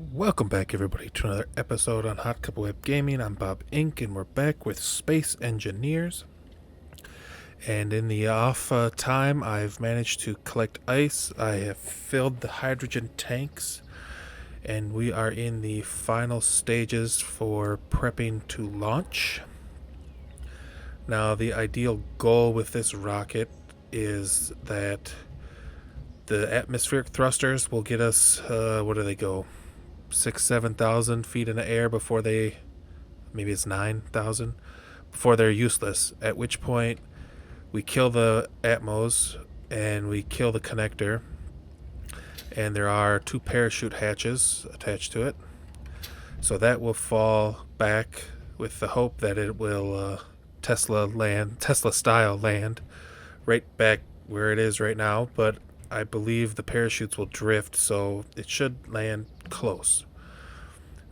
Welcome back, everybody, to another episode on Hot Cup of Web Gaming. I'm Bob Inc., and we're back with Space Engineers. And in the off time, I've managed to collect ice. I have filled the hydrogen tanks, and we are in the final stages for prepping to launch. Now, the ideal goal with this rocket is that the atmospheric thrusters will get us, what do they go? 7,000 feet in the air before maybe it's 9,000, before they're useless. At which point, we kill the Atmos and we kill the connector. And there are 2 parachute hatches attached to it. So that will fall back with the hope that it will Tesla style land right back where it is right now. But I believe the parachutes will drift, so it should land close.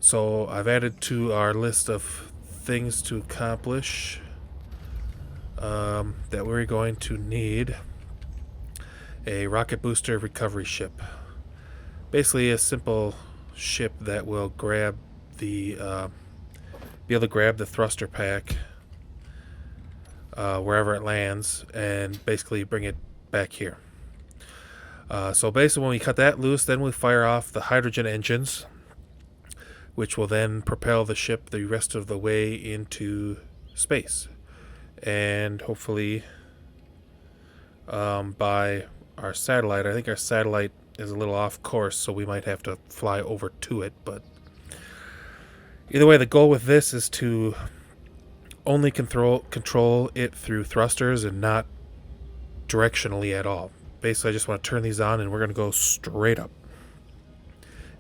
So I've added to our list of things to accomplish that we're going to need a rocket booster recovery ship. Basically a simple ship that will grab be able to grab the thruster pack wherever it lands and basically bring it back here. So basically when we cut that loose, then we fire off the hydrogen engines, which will then propel the ship the rest of the way into space. And hopefully by our satellite, I think our satellite is a little off course, so we might have to fly over to it. But either way, the goal with this is to only control it through thrusters and not directionally at all. Basically, I just want to turn these on and we're going to go straight up.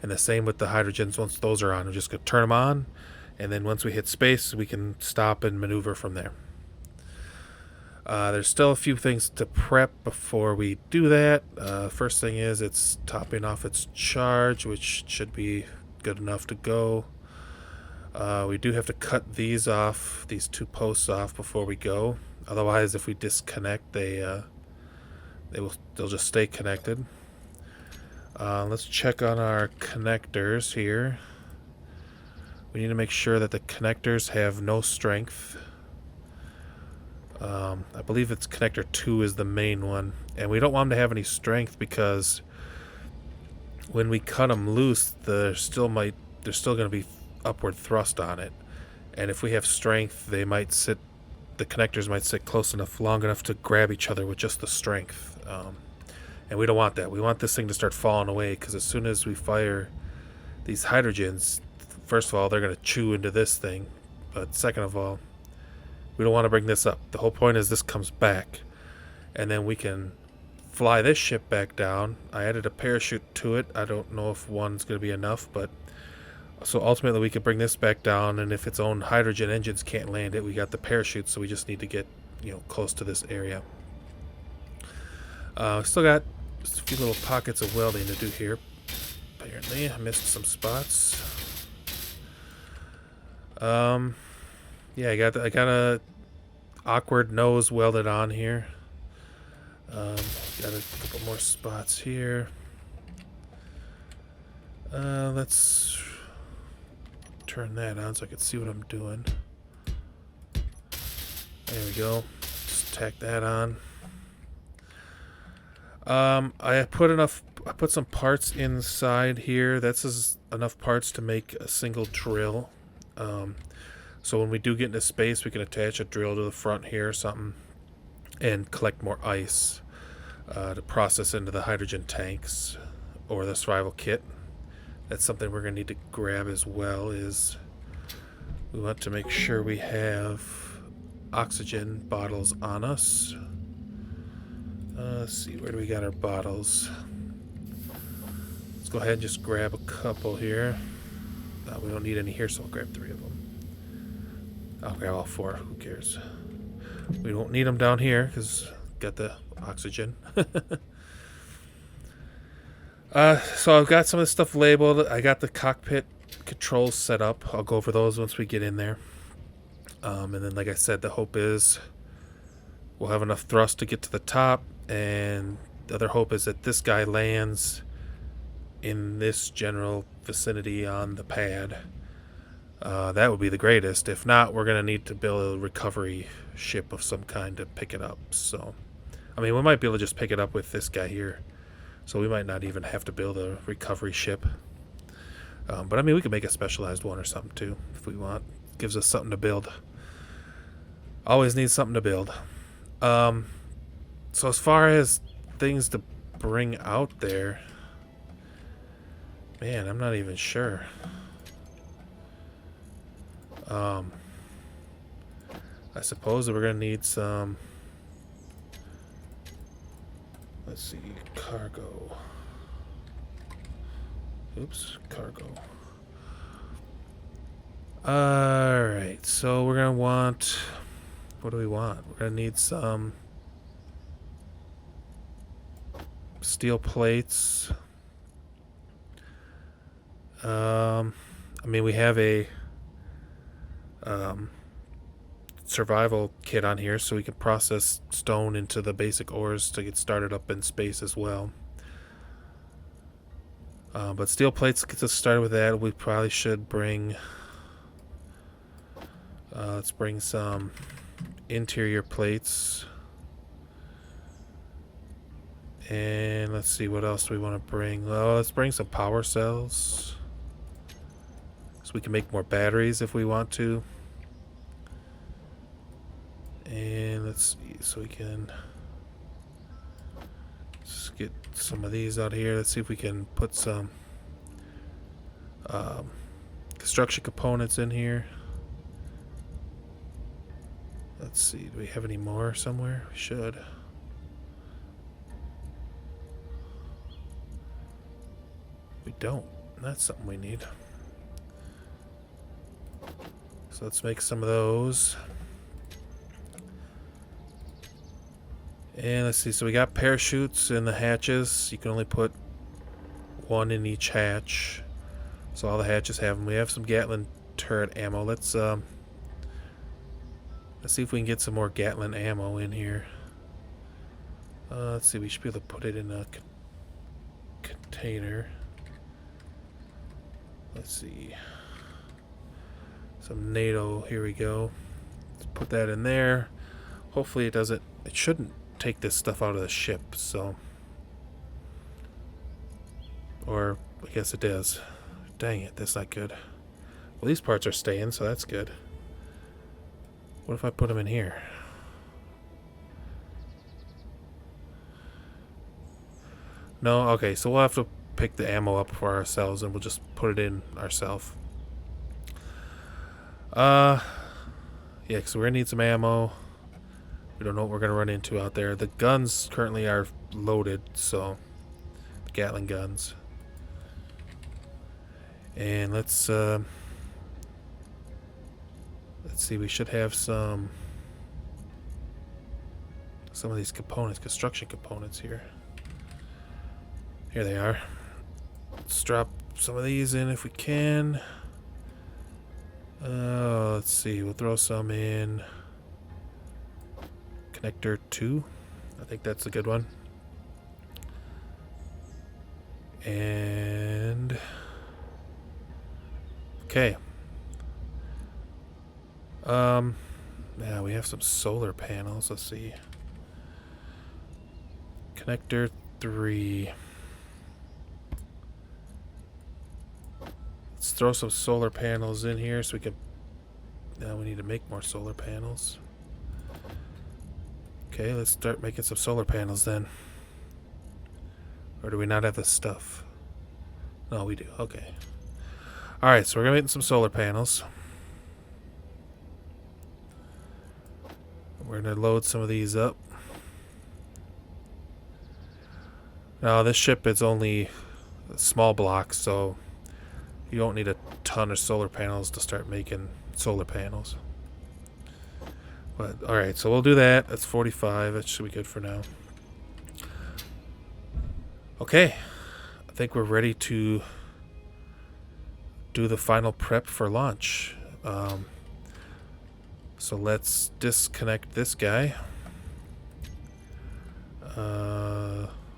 And the same with the hydrogens. Once those are on, we're just going to turn them on, and then once we hit space, we can stop and maneuver from there. There's still a few things to prep before we do that. First thing is it's topping off its charge, which should be good enough to go. We do have to cut these 2 posts off before we go. Otherwise, if we disconnect, they'll just stay connected. Let's check on our connectors here. We need to make sure that the connectors have no strength. I believe it's connector 2 is the main one, and we don't want them to have any strength because when we cut them loose, there's still going to be upward thrust on it, and if we have strength, the connectors might sit close enough, long enough to grab each other with just the strength. And we don't want that. We want this thing to start falling away, because as soon as we fire these hydrogens, first of all, they're going to chew into this thing. But second of all, we don't want to bring this up. The whole point is this comes back, and then we can fly this ship back down. I added a parachute to it. I don't know if one's going to be enough, but so ultimately we can bring this back down, and if its own hydrogen engines can't land it, we got the parachute, so we just need to get close to this area. Still got just a few little pockets of welding to do here. Apparently, I missed some spots. Yeah, I got a awkward nose welded on here. Got a couple more spots here. Let's turn that on so I can see what I'm doing. There we go. Just tack that on. I put some parts inside here. That's enough parts to make a single drill. So when we do get into space, we can attach a drill to the front here or something and collect more ice to process into the hydrogen tanks or the survival kit. That's something we're going to need to grab as well. Is we want to make sure we have oxygen bottles on us. Let's see, where do we got our bottles? Let's go ahead and just grab a couple here. We don't need any here, so I'll grab 3 of them. I'll grab all 4, who cares? We won't need them down here because got the oxygen. So I've got some of this stuff labeled. I got the cockpit controls set up. I'll go over those once we get in there. And then, like I said, the hope is we'll have enough thrust to get to the top, and the other hope is that this guy lands in this general vicinity on the pad, that would be the greatest. If not, we're going to need to build a recovery ship of some kind to pick it up. So, I mean, we might be able to just pick it up with this guy here. So we might not even have to build a recovery ship. But I mean, we could make a specialized one or something too, if we want. Gives us something to build. Always need something to build. So as far as things to bring out there, man, I'm not even sure. I suppose that we're gonna need some. Let's see, cargo. Oops, cargo. Alright, so we're gonna want. What do we want? We're gonna need some steel plates. I mean, we have a survival kit on here, so we can process stone into the basic ores to get started up in space as well. But steel plates gets us started with that. We probably should bring. Let's bring some interior plates. And let's see, what else do we want to bring? Well, let's bring some power cells. So we can make more batteries if we want to. And let's see, so we can just get some of these out here. Let's see if we can put some construction components in here. Let's see, do we have any more somewhere? We should. We don't. That's something we need. So let's make some of those. And let's see, so we got parachutes in the hatches. You can only put one in each hatch. So all the hatches have them. We have some Gatling turret ammo. Let's see if we can get some more Gatling ammo in here. Let's see, we should be able to put it in a container. Let's see. Some NATO, here we go. Let's put that in there. Hopefully it shouldn't take this stuff out of the ship, so. Or, I guess it does. Dang it, that's not good. Well, these parts are staying, so that's good. What if I put them in here? No? Okay, so we'll have to pick the ammo up for ourselves and we'll just put it in ourselves. Yeah, because we're going to need some ammo. We don't know what we're going to run into out there. The guns currently are loaded, so the Gatling guns. And let's see, we should have some of these components, construction components here. Here they are. Let's drop some of these in if we can. Let's see, we'll throw some in connector 2. I think that's a good one. And okay. Yeah, we have some solar panels. Let's see. Connector 3. Let's throw some solar panels in here so we can. Now we need to make more solar panels. Okay, let's start making some solar panels then. Or do we not have the stuff? No, we do. Okay. Alright, so we're going to make some solar panels. We're going to load some of these up. Now, this ship is only a small blocks, so you don't need a ton of solar panels to start making solar panels. But, alright, so we'll do that. That's 45. That should be good for now. Okay. I think we're ready to do the final prep for launch. So let's disconnect this guy.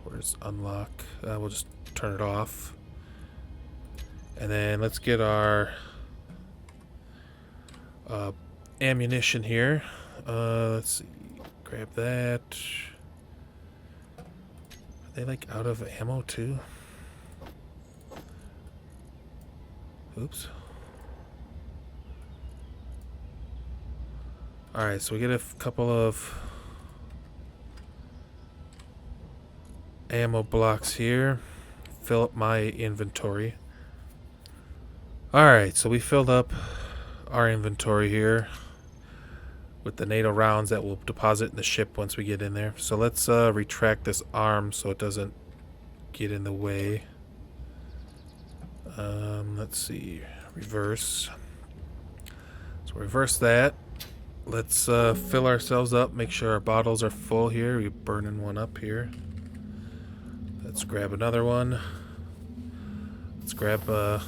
Where's unlock? We'll just turn it off. And then let's get our ammunition here. Let's see. Grab that. Are they like out of ammo too? Oops. Alright, so we get a couple of ammo blocks here. Fill up my inventory. Alright, so we filled up our inventory here with the NATO rounds that we'll deposit in the ship once we get in there. So let's retract this arm so it doesn't get in the way. Let's see. Reverse. So reverse that. Let's fill ourselves up. Make sure our bottles are full here. We're burning one up here. Let's grab another one. Let's grab an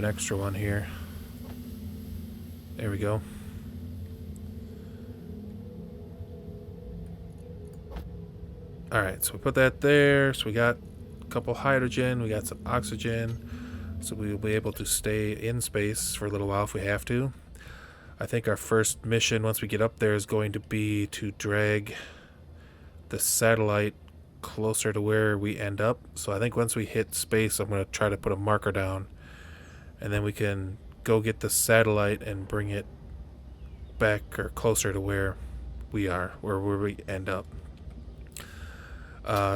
extra one here. There we go. Alright, so we put that there. So we got a couple hydrogen, we got some oxygen. So we'll be able to stay in space for a little while if we have to. I think our first mission once we get up there is going to be to drag the satellite closer to where we end up. So I think once we hit space, I'm going to try to put a marker down. And then we can go get the satellite and bring it back or closer to where we are, where we end up.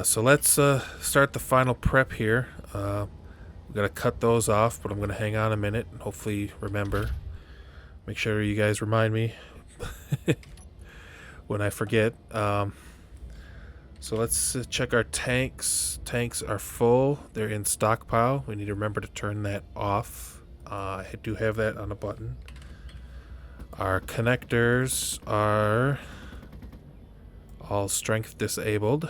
So let's start the final prep here. I'm going to cut those off, but I'm going to hang on a minute and hopefully remember. Make sure you guys remind me when I forget. So let's check our tanks. Tanks are full. They're in stockpile. We need to remember to turn that off. I do have that on a button. Our connectors are all strength disabled,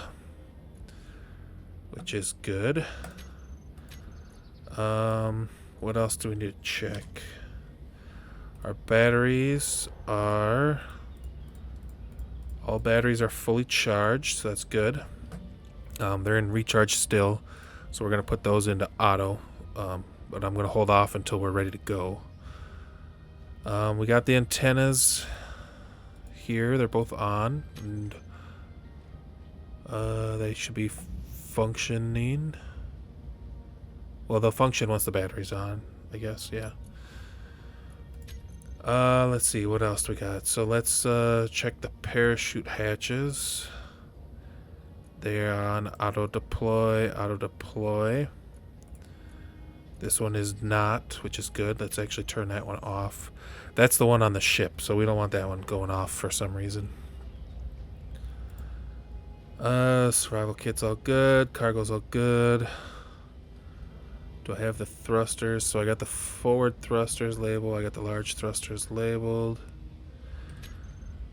which is good. What else do we need to check? Our batteries are... all batteries are fully charged, so that's good. They're in recharge still, so we're going to put those into auto. But I'm going to hold off until we're ready to go. We got the antennas here. They're both on. And they should be functioning. Well, they'll function once the battery's on, I guess, yeah. Let's see, what else do we got? So let's check the parachute hatches. They are on auto deploy, auto deploy. This one is not, which is good. Let's actually turn that one off. That's the one on the ship, so we don't want that one going off for some reason. Survival kit's all good. Cargo's all good. Do I have the thrusters? So I got the forward thrusters labeled. I got the large thrusters labeled.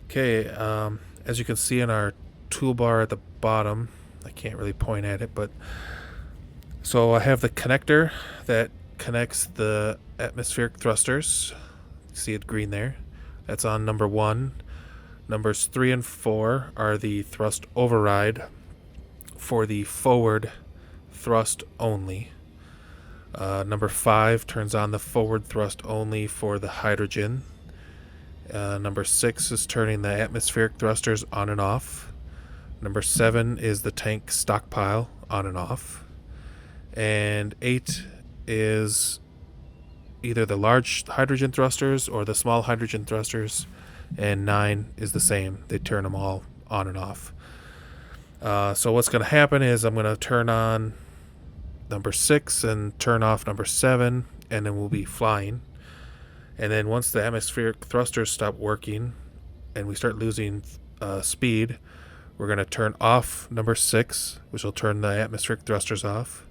Okay, as you can see in our toolbar at the bottom, I can't really point at it, but so I have the connector that connects the atmospheric thrusters. See it green there? That's on number 1. Numbers 3 and 4 are the thrust override for the forward thrust only. Number 5 turns on the forward thrust only for the hydrogen. Number 6 is turning the atmospheric thrusters on and off. Number 7 is the tank stockpile on and off. And 8 is either the large hydrogen thrusters or the small hydrogen thrusters. And 9 is the same. They turn them all on and off. So what's going to happen is I'm going to turn on number 6 and turn off number 7, and then we'll be flying. And then once the atmospheric thrusters stop working and we start losing speed, we're going to turn off number 6, which will turn the atmospheric thrusters off.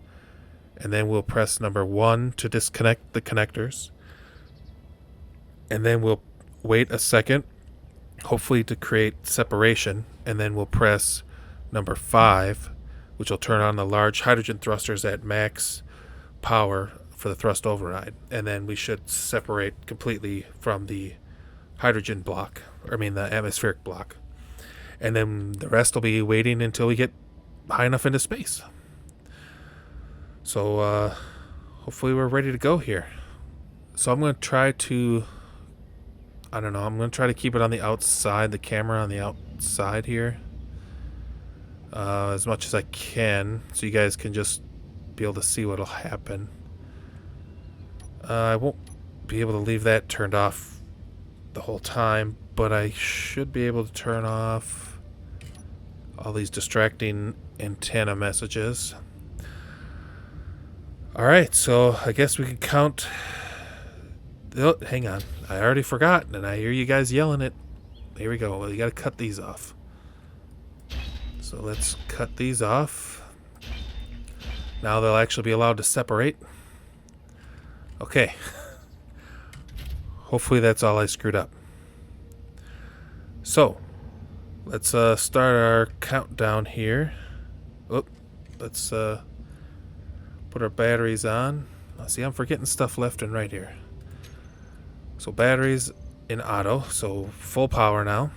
And then we'll press number 1 to disconnect the connectors. And then we'll wait a second, hopefully to create separation, and then we'll press number 5, which will turn on the large hydrogen thrusters at max power for the thrust override. And then we should separate completely from the hydrogen block, the atmospheric block. And then the rest will be waiting until we get high enough into space. So hopefully we're ready to go here. So I'm going to try to, I don't know, I'm going to try to keep it on the outside, the camera on the outside here. As much as I can, so you guys can just be able to see what'll happen. I won't be able to leave that turned off the whole time, but I should be able to turn off all these distracting antenna messages. Alright, so I guess we can count. Oh, hang on. I already forgot, and I hear you guys yelling it. Here we go. Well, you gotta cut these off. So let's cut these off. Now they'll actually be allowed to separate. Okay. Hopefully that's all I screwed up. So, let's start our countdown here. Oh, let's put our batteries on. See, I'm forgetting stuff left and right here. So batteries in auto, so full power now.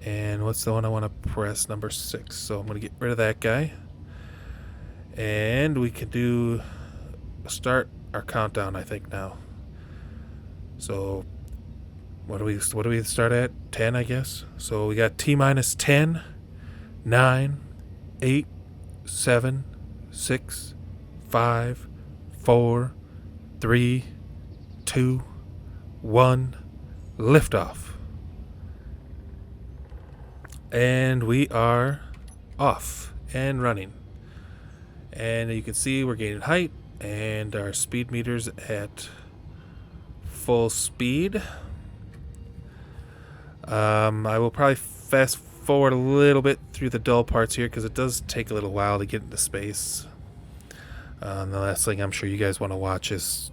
And what's the one I want to press? Number 6. So I'm going to get rid of that guy. And we can do start our countdown, I think, now. So what do we start at? 10, I guess. So we got T minus 10, 9, 8, 7, 6, 5, 4, 3, 2, 1, liftoff. And we are off and running. And you can see we're gaining height and our speed meters at full speed. I will probably fast forward a little bit through the dull parts here because it does take a little while to get into space. And the last thing I'm sure you guys want to watch is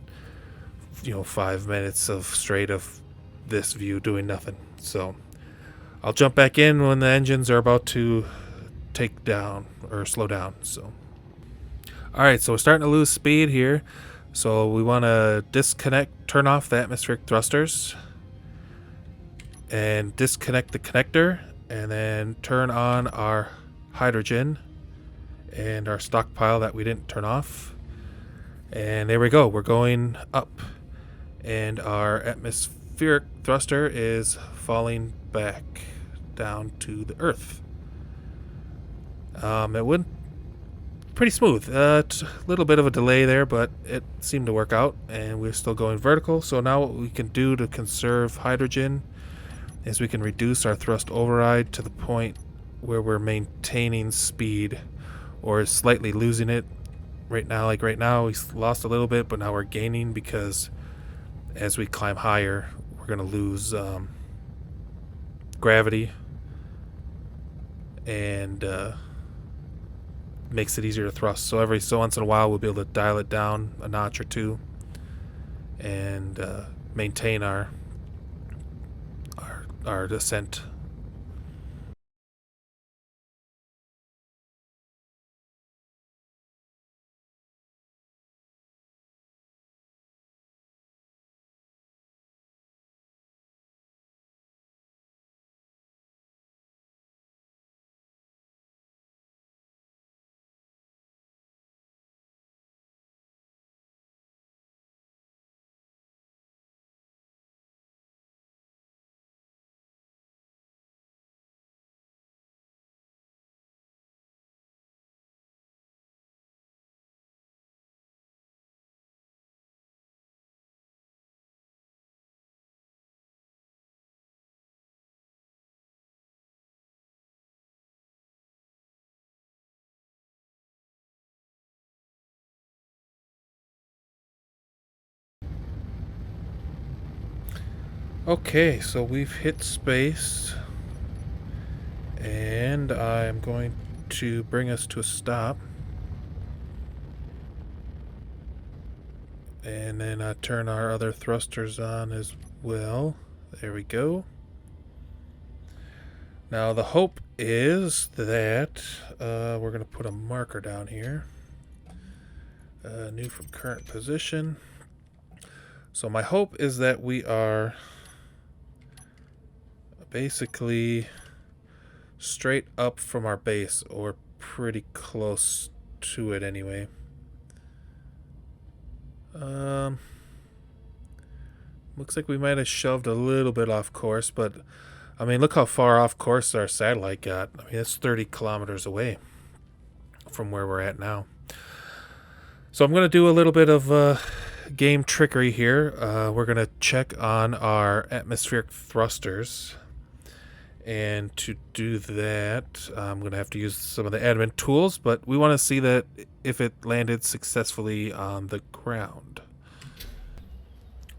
5 minutes of straight of this view doing nothing. So I'll jump back in when the engines are about to take down or slow down. So alright, so we're starting to lose speed here. So we want to turn off the atmospheric thrusters and disconnect the connector, and then turn on our hydrogen and our stockpile that we didn't turn off. And there we go, we're going up, and our atmospheric thruster is falling back down to the earth. It went pretty smooth. A little bit of a delay there, but it seemed to work out, and we're still going vertical. So now what we can do to conserve hydrogen is we can reduce our thrust override to the point where we're maintaining speed or slightly losing it. Right now we lost a little bit, but now we're gaining because as we climb higher we're going to lose gravity, and makes it easier to thrust. So every so once in a while we'll be able to dial it down a notch or two and maintain our descent. Okay, so we've hit space, and I'm going to bring us to a stop, and then turn our other thrusters on as well. There we go. Now the hope is that we're going to put a marker down here. New from current position. So my hope is that we are basically straight up from our base, or pretty close to it anyway. Um, looks like we might have shoved a little bit off course, but I mean, look how far off course our satellite got. I mean, it's 30 kilometers away from where we're at now. So I'm going to do a little bit of game trickery here. We're going to check on our atmospheric thrusters. And to do that, I'm going to have to use some of the admin tools, but we want to see that if it landed successfully on the ground.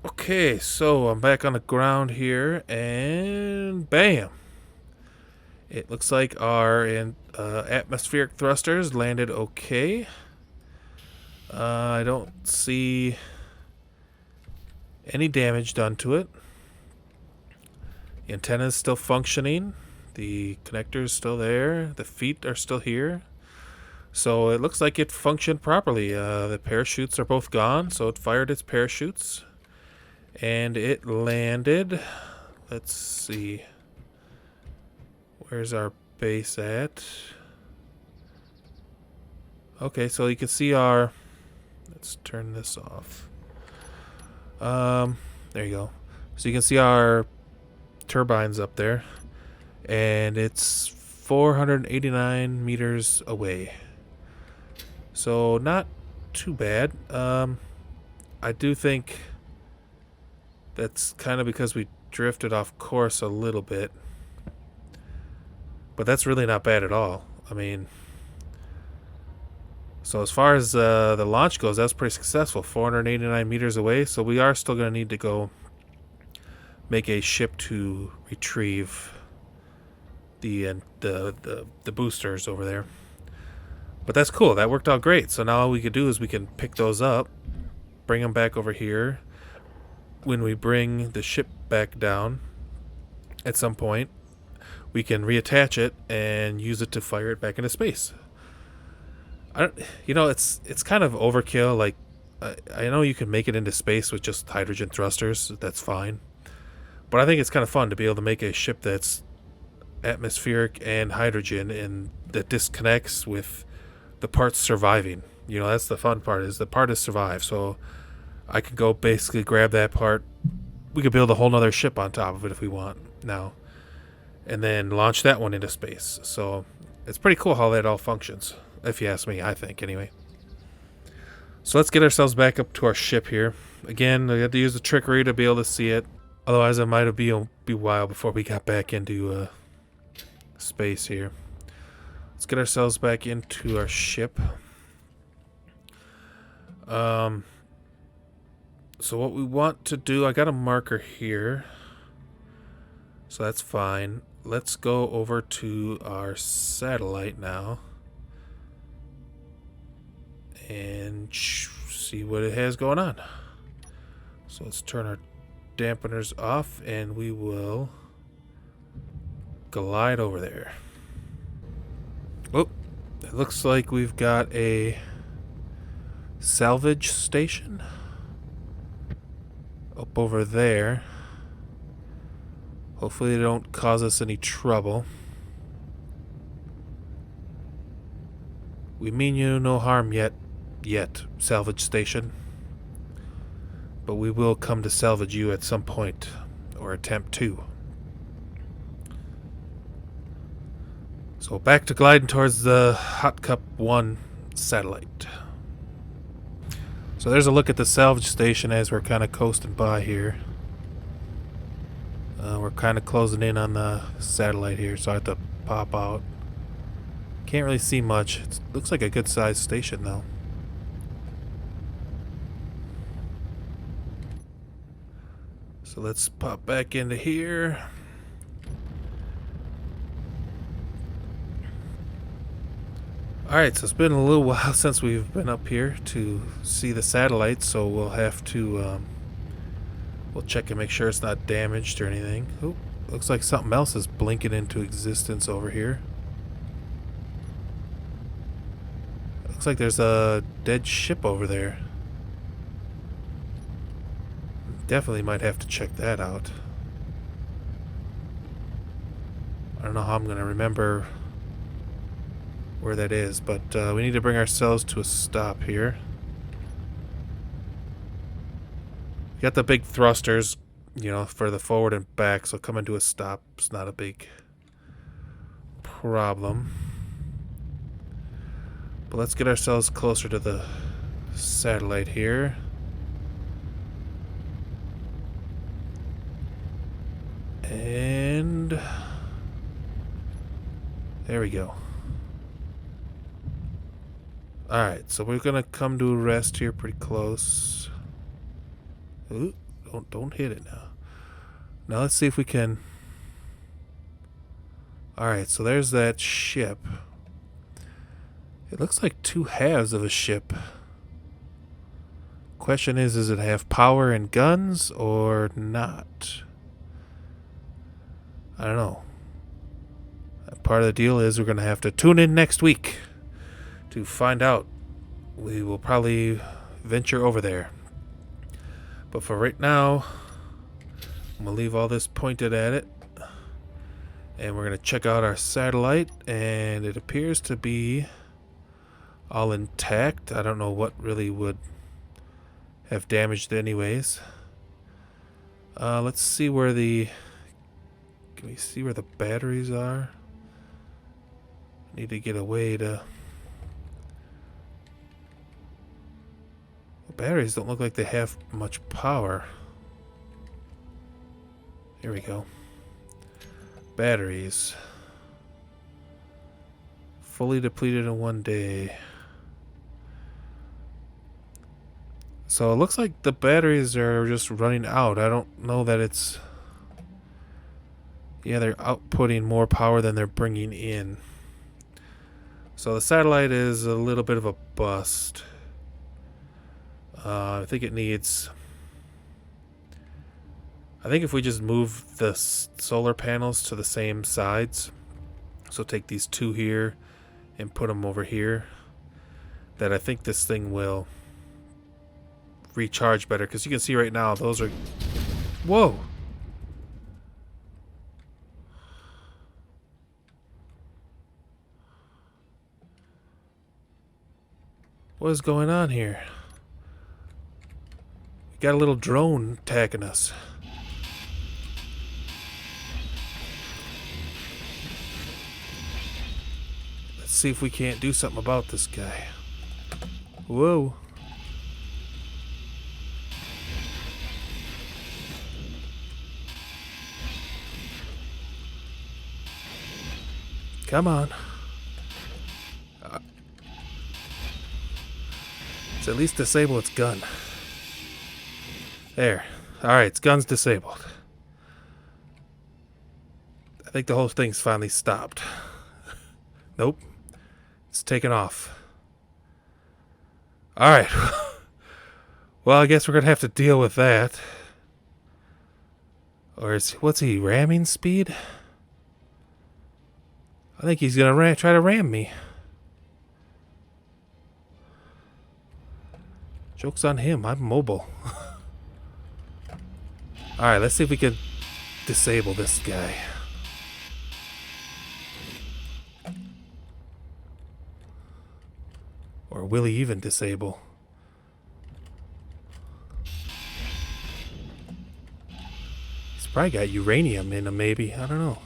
Okay, so I'm back on the ground here, and bam! It looks like our atmospheric thrusters landed okay. I don't see any damage done to it. The antenna is still functioning. The connector is still there. The feet are still here. So it looks like it functioned properly. The parachutes are both gone, so it fired its parachutes. And it landed. Let's see. Where's our base at? Okay, so you can see our... Let's turn this off. There you go. So you can see our turbines up there, and it's 489 meters away, so not too bad. I do think that's kind of because we drifted off course a little bit, but that's really not bad at all. I mean, so as far as the launch goes, that's pretty successful. 489 meters away, so we are still going to need to go make a ship to retrieve the boosters over there. But that's cool. That worked out great. So now all we could do is we can pick those up, bring them back over here. When we bring the ship back down at some point, we can reattach it and use it to fire it back into space. It's kind of overkill. Like, I know you can make it into space with just hydrogen thrusters. That's fine. But I think it's kind of fun to be able to make a ship that's atmospheric and hydrogen and that disconnects with the parts surviving. You know, that's the fun part, is the part is survive. So I could go basically grab that part. We could build a whole nother ship on top of it if we want now. And then launch that one into space. So it's pretty cool how that all functions, if you ask me, I think, anyway. So let's get ourselves back up to our ship here. Again, I had to use the trickery to be able to see it. Otherwise, it might be a while before we got back into space here. Let's get ourselves back into our ship. So what we want to do, I got a marker here. So that's fine. Let's go over to our satellite now. And see what it has going on. So let's turn our dampeners off and we will glide over there. Oh, it looks like we've got a salvage station up over there. Hopefully they don't cause us any trouble. We mean you no harm yet, salvage station. But we will come to salvage you at some point, or attempt to. So back to gliding towards the HotCup-1 satellite. So there's a look at the salvage station as we're kind of coasting by here. We're kind of closing in on the satellite here, so I have to pop out. Can't really see much. It looks like a good sized station though. So let's pop back into here. Alright, so it's been a little while since we've been up here to see the satellite, so we'll have to we'll check and make sure it's not damaged or anything. Oh, looks like something else is blinking into existence over here. Looks like there's a dead ship over there. Definitely might have to check that out. I don't know how I'm going to remember where that is, but we need to bring ourselves to a stop here. got the big thrusters, for the forward and back, so coming to a stop is not a big problem. But let's get ourselves closer to the satellite here. And there we go. Alright, so we're gonna come to a rest here pretty close. Ooh, don't hit it now. Now let's see if we can. Alright, so there's that ship. It looks like two halves of a ship. Question is, does it have power and guns or not? I don't know. Part of the deal is we're going to have to tune in next week to find out. We will probably venture over there. But for right now, I'm going to leave all this pointed at it. And we're going to check out our satellite. And it appears to be all intact. I don't know what really would have damaged it anyways. Let's see where the... Can we see where the batteries are? Need to get a way to... The batteries don't look like they have much power. Here we go. Batteries. Fully depleted in 1 day. So it looks like the batteries are just running out. I don't know that it's... Yeah, they're outputting more power than they're bringing in. So the satellite is a little bit of a bust. I think it needs... I think if we just move the solar panels to the same sides, so take these two here and put them over here, that I think this thing will recharge better. Because you can see right now, those are... Whoa! What is going on here? We got a little drone attacking us. Let's see if we can't do something about this guy. Whoa. Come on. Let's at least disable its gun. There. Alright, its gun's disabled. I think the whole thing's finally stopped. Nope. It's taken off. Alright. Well, I guess we're gonna have to deal with that. Or is... What's he, ramming speed? I think he's gonna try to ram me. Joke's on him. I'm mobile. Alright, let's see if we can disable this guy. Or will he even disable? He's probably got uranium in him, maybe. I don't know.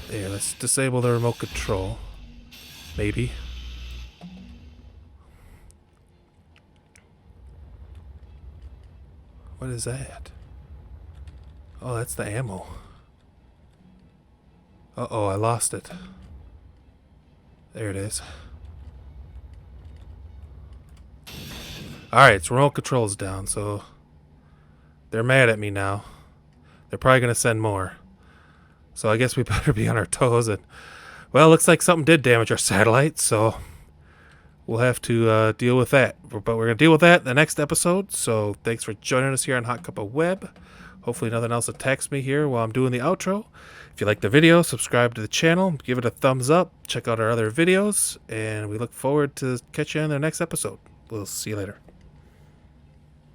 There, let's disable the remote control. Maybe. What is that? Oh, that's the ammo. Uh-oh, I lost it. There it is. Alright, so remote control's down, so... They're mad at me now. They're probably gonna send more. So I guess we better be on our toes. And well, looks like something did damage our satellite, so we'll have to deal with that. But we're going to deal with that in the next episode. So thanks for joining us here on Hot Cup of Web. Hopefully nothing else attacks me here while I'm doing the outro. If you like the video, subscribe to the channel, give it a thumbs up, check out our other videos, and we look forward to catching you on the next episode. We'll see you later.